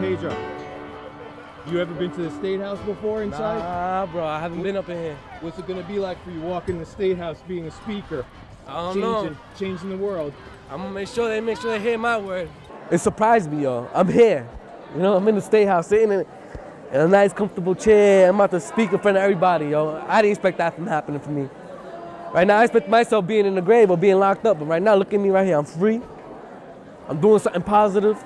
Pedro, you ever been to the State House before inside? Nah, bro, I haven't been up in here. What's it gonna be like for you walking the State House being a speaker? I don't know. Changing the world. I'm gonna make sure they hear my word. It surprised me, yo. I'm here. You know, I'm in the State House, sitting in a nice, comfortable chair. I'm about to speak in front of everybody, yo. I didn't expect that from happening for me. Right now, I expect myself being in the grave or being locked up, but right now, look at me right here. I'm free. I'm doing something positive.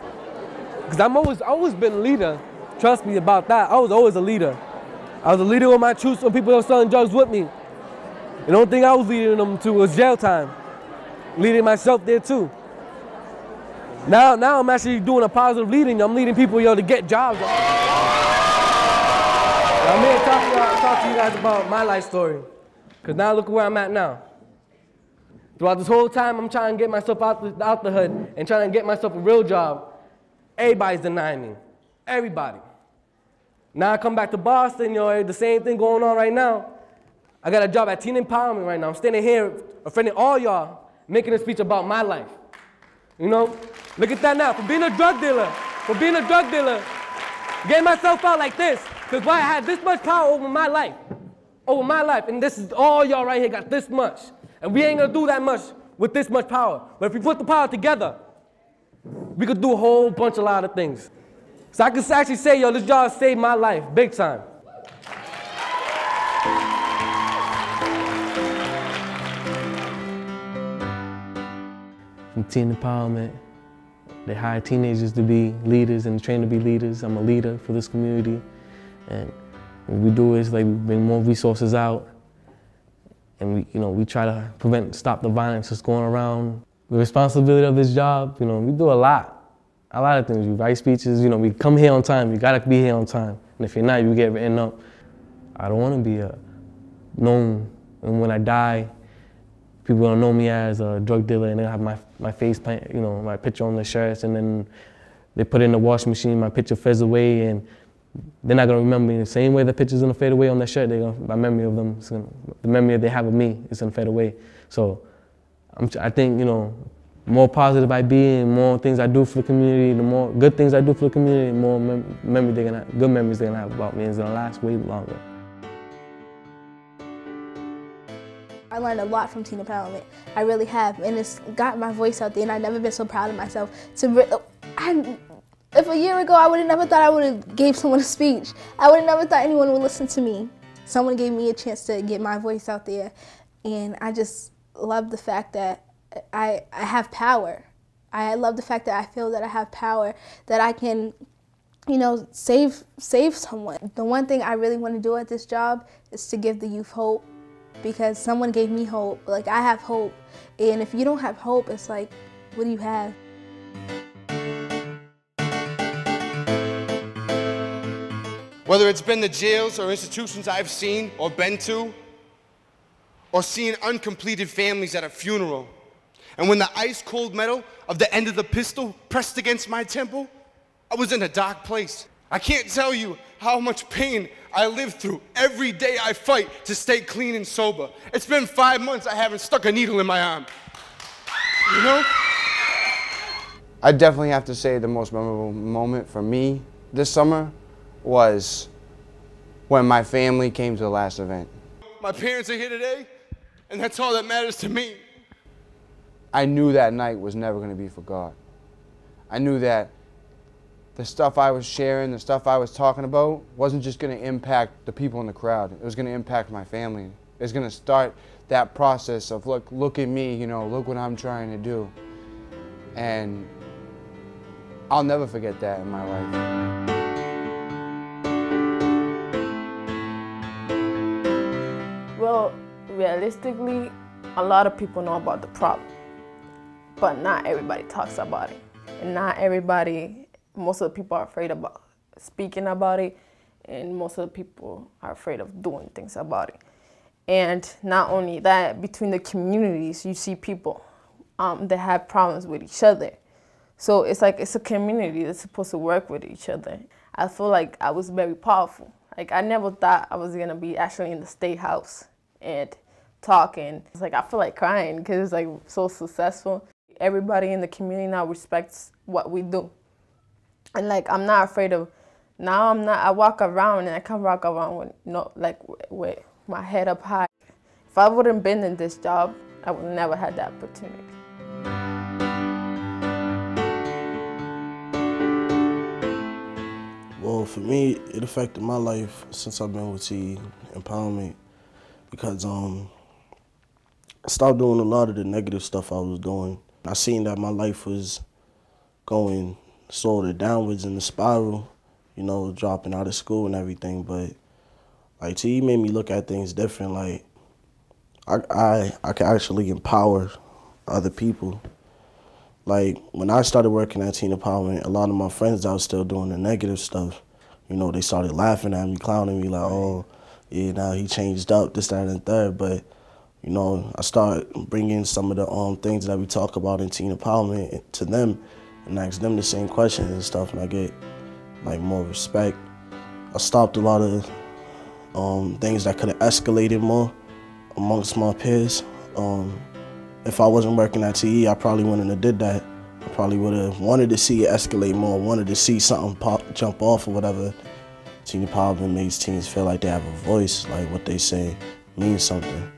Because I've always been a leader. Trust me about that. I was always a leader. I was a leader with my troops when people were selling drugs with me. And the only thing I was leading them to was jail time. Leading myself there too. Now I'm actually doing a positive leading. I'm leading people, yo, to get jobs. I'm here to talk to you guys about my life story. Because now look where I'm at now. Throughout this whole time, I'm trying to get myself out the hood and trying to get myself a real job. Everybody's denying me. Everybody. Now I come back to Boston, yo, the same thing going on right now. I got a job at Teen Empowerment right now. I'm standing here offending all y'all, making a speech about my life. You know? Look at that now. For being a drug dealer, getting myself out like this, because why I had this much power over my life. And this is all y'all right here got this much. And we ain't gonna do that much with this much power. But if we put the power together, we could do a whole bunch of lot of things. So I can actually say, yo, this job saved my life, big time. From Teen Empowerment, they hire teenagers to be leaders and train to be leaders. I'm a leader for this community. And what we do is like we bring more resources out, and we try to stop the violence that's going around. The responsibility of this job, we do a lot of things. We write speeches, we come here on time. You gotta be here on time. And if you're not, you get written up. I don't want to be known, and when I die, people don't know me as a drug dealer, and they have my face, my picture on their shirts, and then they put it in the washing machine. My picture fades away, and they're not gonna remember me the same way the picture's gonna fade away on their shirt. My memory of them, the memory they have of me is gonna fade away. So I think, more positive I be and more things I do for the community, the more good things I do for the community, the more good memories they're gonna have about me, and it's gonna last way longer. I learned a lot from Teen Empowerment. I really have, and it's got my voice out there, and I've never been so proud of myself. If a year ago I would have never thought I would have gave someone a speech, I would have never thought anyone would listen to me. Someone gave me a chance to get my voice out there, and I just love the fact that I have power. I love the fact that I feel that I have power, that I can, save someone. The one thing I really want to do at this job is to give the youth hope, because someone gave me hope. Like, I have hope, and if you don't have hope, it's like, what do you have? Whether it's been the jails or institutions I've seen or been to, or seeing uncompleted families at a funeral, and when the ice-cold metal of the end of the pistol pressed against my temple, I was in a dark place. I can't tell you how much pain I live through every day I fight to stay clean and sober. It's been 5 months I haven't stuck a needle in my arm. I definitely have to say the most memorable moment for me this summer was when my family came to the last event. My parents are here today, and that's all that matters to me. I knew that night was never going to be forgot. I knew that the stuff I was sharing, the stuff I was talking about, wasn't just going to impact the people in the crowd. It was going to impact my family. It was going to start that process of, look at me, look what I'm trying to do. And I'll never forget that in my life. Well, realistically, a lot of people know about the problem, but not everybody talks about it. And not everybody, most of the people are afraid about speaking about it, and most of the people are afraid of doing things about it. And not only that, between the communities, you see people that have problems with each other. So it's like it's a community that's supposed to work with each other. I feel like I was very powerful. Like, I never thought I was gonna be actually in the State House and talking. It's like I feel like crying because it's like so successful. Everybody in the community now respects what we do. And like, I'm not afraid of, now I walk around and I can walk around with, with my head up high. If I wouldn't been in this job, I would never had that opportunity. Well, for me, it affected my life since I've been with T Empowerment because I stopped doing a lot of the negative stuff I was doing. I seen that my life was going sort of downwards in the spiral, you know, dropping out of school and everything. But like T made me look at things different. Like I can actually empower other people. Like, when I started working at Teen Empowerment, a lot of my friends that was still doing the negative stuff, you know, they started laughing at me, clowning me, like, oh, yeah, now he changed up, this, that, and the third. But, you know, I started bringing some of the things that we talk about in Teen Empowerment to them and ask them the same questions and stuff, and I get, like, more respect. I stopped a lot of things that could have escalated more amongst my peers. If I wasn't working at TE, I probably wouldn't have did that. I probably would have wanted to see it escalate more, wanted to see something jump off or whatever. Teen Empowerment makes teens feel like they have a voice, like what they say means something.